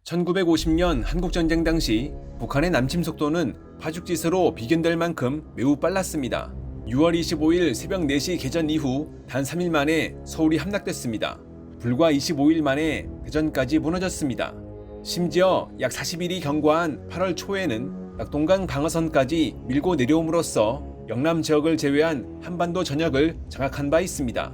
1950년 한국전쟁 당시 북한의 남침 속도는 파죽지세로 비견될 만큼 매우 빨랐습니다. 6월 25일 새벽 4시 개전 이후 단 3일 만에 서울이 함락됐습니다. 불과 25일 만에 대전까지 무너졌습니다. 심지어 약 40일이 경과한 8월 초에는 낙동강 방어선까지 밀고 내려옴으로써 영남 지역을 제외한 한반도 전역을 장악한 바 있습니다.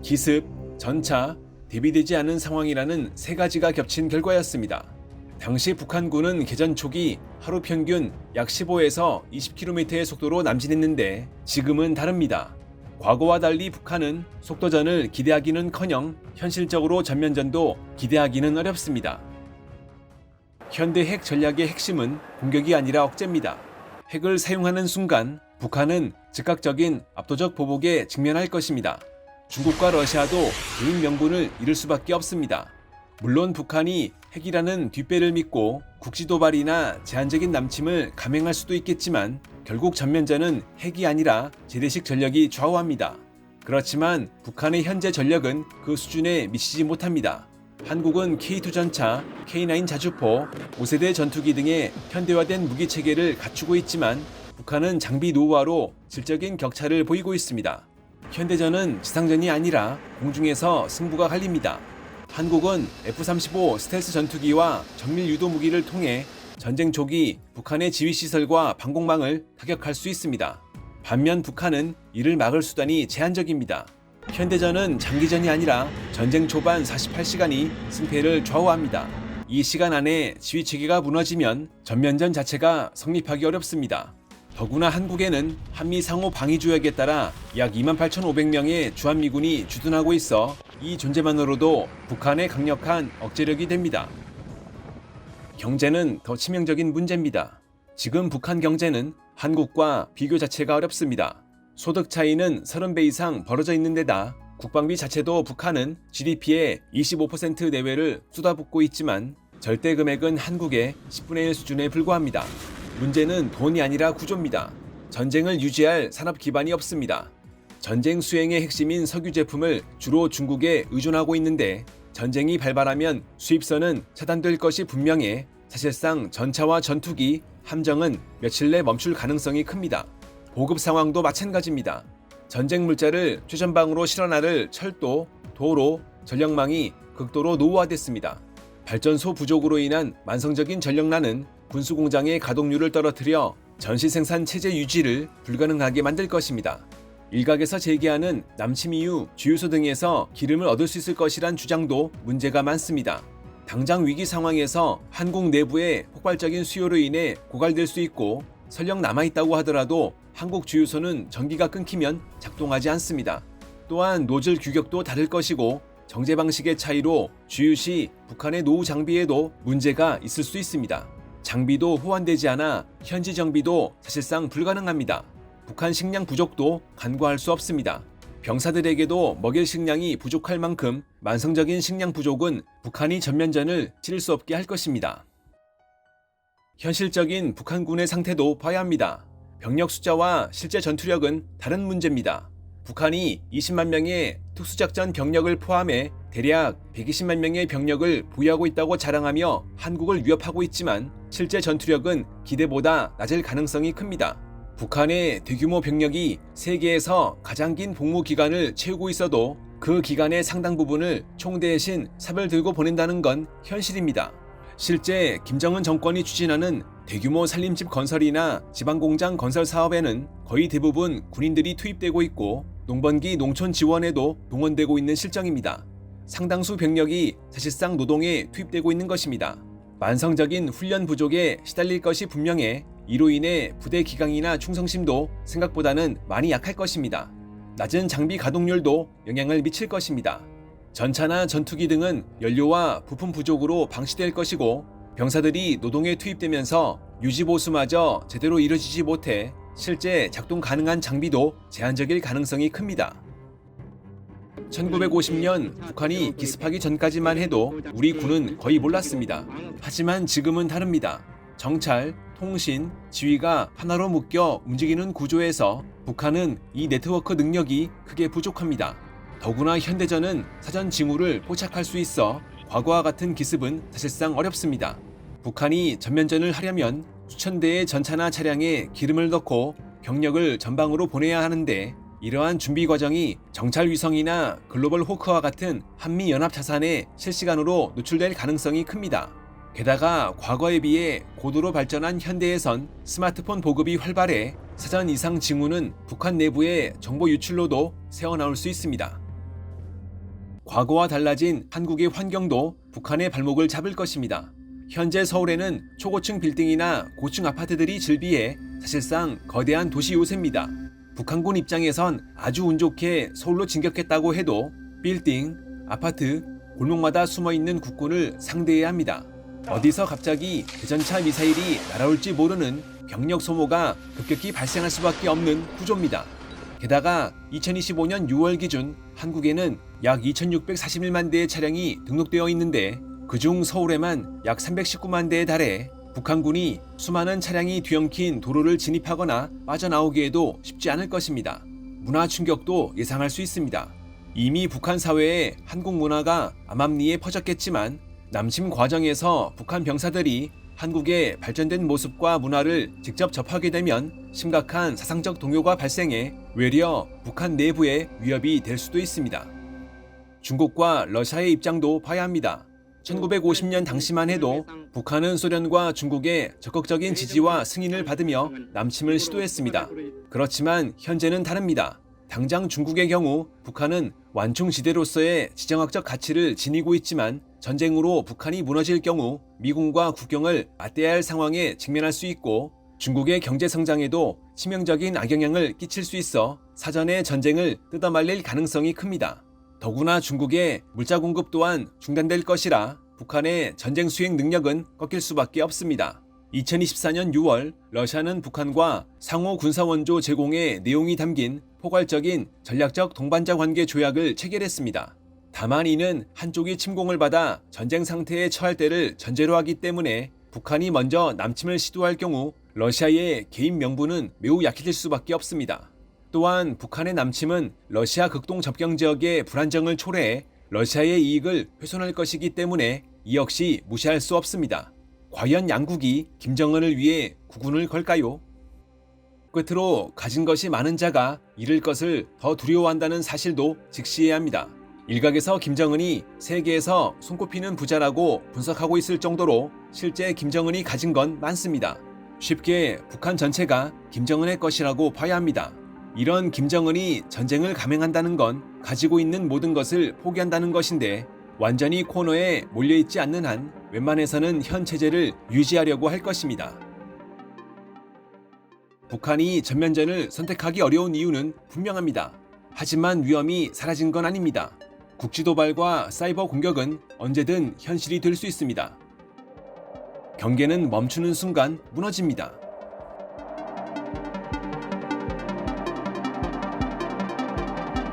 기습, 전차, 대비되지 않은 상황이라는 세 가지가 겹친 결과였습니다. 당시 북한군은 개전 초기 하루 평균 약 15에서 20km의 속도로 남진했는데 지금은 다릅니다. 과거와 달리 북한은 속도전을 기대하기는커녕 현실적으로 전면전도 기대하기는 어렵습니다. 현대 핵 전략의 핵심은 공격이 아니라 억제입니다. 핵을 사용하는 순간 북한은 즉각적인 압도적 보복에 직면할 것입니다. 중국과 러시아도 개인 명분을 잃을 수밖에 없습니다. 물론 북한이 핵이라는 뒷배를 믿고 국지 도발이나 제한적인 남침을 감행할 수도 있겠지만 결국 전면전은 핵이 아니라 재래식 전력이 좌우합니다. 그렇지만 북한의 현재 전력은 그 수준에 미치지 못합니다. 한국은 K2 전차, K9 자주포, 5세대 전투기 등의 현대화된 무기 체계를 갖추고 있지만 북한은 장비 노후화로 질적인 격차를 보이고 있습니다. 현대전은 지상전이 아니라 공중에서 승부가 갈립니다. 한국은 F-35 스텔스 전투기와 정밀 유도 무기를 통해 전쟁 초기 북한의 지휘시설과 방공망을 타격할 수 있습니다. 반면 북한은 이를 막을 수단이 제한적입니다. 현대전은 장기전이 아니라 전쟁 초반 48시간이 승패를 좌우합니다. 이 시간 안에 지휘체계가 무너지면 전면전 자체가 성립하기 어렵습니다. 더구나 한국에는 한미 상호 방위 조약에 따라 약 28,500명의 주한미군이 주둔하고 있어 이 존재만으로도 북한의 강력한 억제력이 됩니다. 경제는 더 치명적인 문제입니다. 지금 북한 경제는 한국과 비교 자체가 어렵습니다. 소득 차이는 30배 이상 벌어져 있는 데다 국방비 자체도 북한은 GDP의 25% 내외를 쏟아붓고 있지만 절대 금액은 한국의 10분의 1 수준에 불과합니다. 문제는 돈이 아니라 구조입니다. 전쟁을 유지할 산업 기반이 없습니다. 전쟁 수행의 핵심인 석유 제품을 주로 중국에 의존하고 있는데 전쟁이 발발하면 수입선은 차단될 것이 분명해 사실상 전차와 전투기, 함정은 며칠 내 멈출 가능성이 큽니다. 보급 상황도 마찬가지입니다. 전쟁 물자를 최전방으로 실어나를 철도, 도로, 전력망이 극도로 노후화됐습니다. 발전소 부족으로 인한 만성적인 전력난은 군수공장의 가동률을 떨어뜨려 전시 생산 체제 유지를 불가능하게 만들 것입니다. 일각에서 제기하는 남침 이후 주유소 등에서 기름을 얻을 수 있을 것이란 주장도 문제가 많습니다. 당장 위기 상황에서 한국 내부의 폭발적인 수요로 인해 고갈될 수 있고 설령 남아있다고 하더라도 한국 주유소는 전기가 끊기면 작동하지 않습니다. 또한 노즐 규격도 다를 것이고 정제 방식의 차이로 주유 시 북한의 노후 장비에도 문제가 있을 수 있습니다. 장비도 호환되지 않아 현지 정비도 사실상 불가능합니다. 북한 식량 부족도 간과할 수 없습니다. 병사들에게도 먹일 식량이 부족할 만큼 만성적인 식량 부족은 북한이 전면전을 치를 수 없게 할 것입니다. 현실적인 북한군의 상태도 봐야 합니다. 병력 숫자와 실제 전투력은 다른 문제입니다. 북한이 20만 명의 특수작전 병력을 포함해 대략 120만 명의 병력을 보유하고 있다고 자랑하며 한국을 위협하고 있지만 실제 전투력은 기대보다 낮을 가능성이 큽니다. 북한의 대규모 병력이 세계에서 가장 긴 복무 기간을 채우고 있어도 그 기간의 상당 부분을 총 대신 삽을 들고 보낸다는 건 현실입니다. 실제 김정은 정권이 추진하는 대규모 산림집 건설이나 지방공장 건설 사업에는 거의 대부분 군인들이 투입되고 있고 농번기 농촌 지원에도 동원되고 있는 실정입니다. 상당수 병력이 사실상 노동에 투입되고 있는 것입니다. 만성적인 훈련 부족에 시달릴 것이 분명해 이로 인해 부대 기강이나 충성심도 생각보다는 많이 약할 것입니다. 낮은 장비 가동률도 영향을 미칠 것입니다. 전차나 전투기 등은 연료와 부품 부족으로 방치될 것이고 병사들이 노동에 투입되면서 유지보수마저 제대로 이루어지지 못해 실제 작동 가능한 장비도 제한적일 가능성이 큽니다. 1950년 북한이 기습하기 전까지만 해도 우리 군은 거의 몰랐습니다. 하지만 지금은 다릅니다. 정찰, 통신, 지휘가 하나로 묶여 움직이는 구조에서 북한은 이 네트워크 능력이 크게 부족합니다. 더구나 현대전은 사전 징후를 포착할 수 있어 과거와 같은 기습은 사실상 어렵습니다. 북한이 전면전을 하려면 수천 대의 전차나 차량에 기름을 넣고 병력을 전방으로 보내야 하는데 이러한 준비 과정이 정찰 위성이나 글로벌 호크와 같은 한미 연합 자산에 실시간으로 노출될 가능성이 큽니다. 게다가 과거에 비해 고도로 발전한 현대에선 스마트폰 보급이 활발해 사전 이상 징후는 북한 내부의 정보 유출로도 새어나올 수 있습니다. 과거와 달라진 한국의 환경도 북한의 발목을 잡을 것입니다. 현재 서울에는 초고층 빌딩이나 고층 아파트들이 즐비해 사실상 거대한 도시 요새입니다. 북한군 입장에선 아주 운 좋게 서울로 진격했다고 해도 빌딩, 아파트, 골목마다 숨어있는 국군을 상대해야 합니다. 어디서 갑자기 대전차 미사일이 날아올지 모르는 병력 소모가 급격히 발생할 수밖에 없는 구조입니다. 게다가 2025년 6월 기준 한국에는 약 2641만 대의 차량이 등록되어 있는데 그중 서울에만 약 319만 대에 달해 북한군이 수많은 차량이 뒤엉킨 도로를 진입하거나 빠져나오기에도 쉽지 않을 것입니다. 문화 충격도 예상할 수 있습니다. 이미 북한 사회에 한국 문화가 암암리에 퍼졌겠지만 남침 과정에서 북한 병사들이 한국의 발전된 모습과 문화를 직접 접하게 되면 심각한 사상적 동요가 발생해 외려 북한 내부에 위협이 될 수도 있습니다. 중국과 러시아의 입장도 봐야 합니다. 1950년 당시만 해도 북한은 소련과 중국의 적극적인 지지와 승인을 받으며 남침을 시도했습니다. 그렇지만 현재는 다릅니다. 당장 중국의 경우 북한은 완충지대로서의 지정학적 가치를 지니고 있지만 전쟁으로 북한이 무너질 경우 미군과 국경을 맞대야 할 상황에 직면할 수 있고 중국의 경제 성장에도 치명적인 악영향을 끼칠 수 있어 사전에 전쟁을 뜯어말릴 가능성이 큽니다. 더구나 중국의 물자 공급 또한 중단될 것이라 북한의 전쟁 수행 능력은 꺾일 수밖에 없습니다. 2024년 6월 러시아는 북한과 상호 군사원조 제공의 내용이 담긴 포괄적인 전략적 동반자 관계 조약을 체결했습니다. 다만 이는 한쪽이 침공을 받아 전쟁 상태에 처할 때를 전제로 하기 때문에 북한이 먼저 남침을 시도할 경우 러시아의 개인 명분은 매우 약해질 수밖에 없습니다. 또한 북한의 남침은 러시아 극동 접경 지역의 불안정을 초래해 러시아의 이익을 훼손할 것이기 때문에 이 역시 무시할 수 없습니다. 과연 양국이 김정은을 위해 국군을 걸까요? 끝으로 가진 것이 많은 자가 잃을 것을 더 두려워한다는 사실도 직시해야 합니다. 일각에서 김정은이 세계에서 손꼽히는 부자라고 분석하고 있을 정도로 실제 김정은이 가진 건 많습니다. 쉽게 북한 전체가 김정은의 것이라고 봐야 합니다. 이런 김정은이 전쟁을 감행한다는 건 가지고 있는 모든 것을 포기한다는 것인데 완전히 코너에 몰려있지 않는 한 웬만해서는 현 체제를 유지하려고 할 것입니다. 북한이 전면전을 선택하기 어려운 이유는 분명합니다. 하지만 위험이 사라진 건 아닙니다. 국지 도발과 사이버 공격은 언제든 현실이 될 수 있습니다. 경계는 멈추는 순간 무너집니다.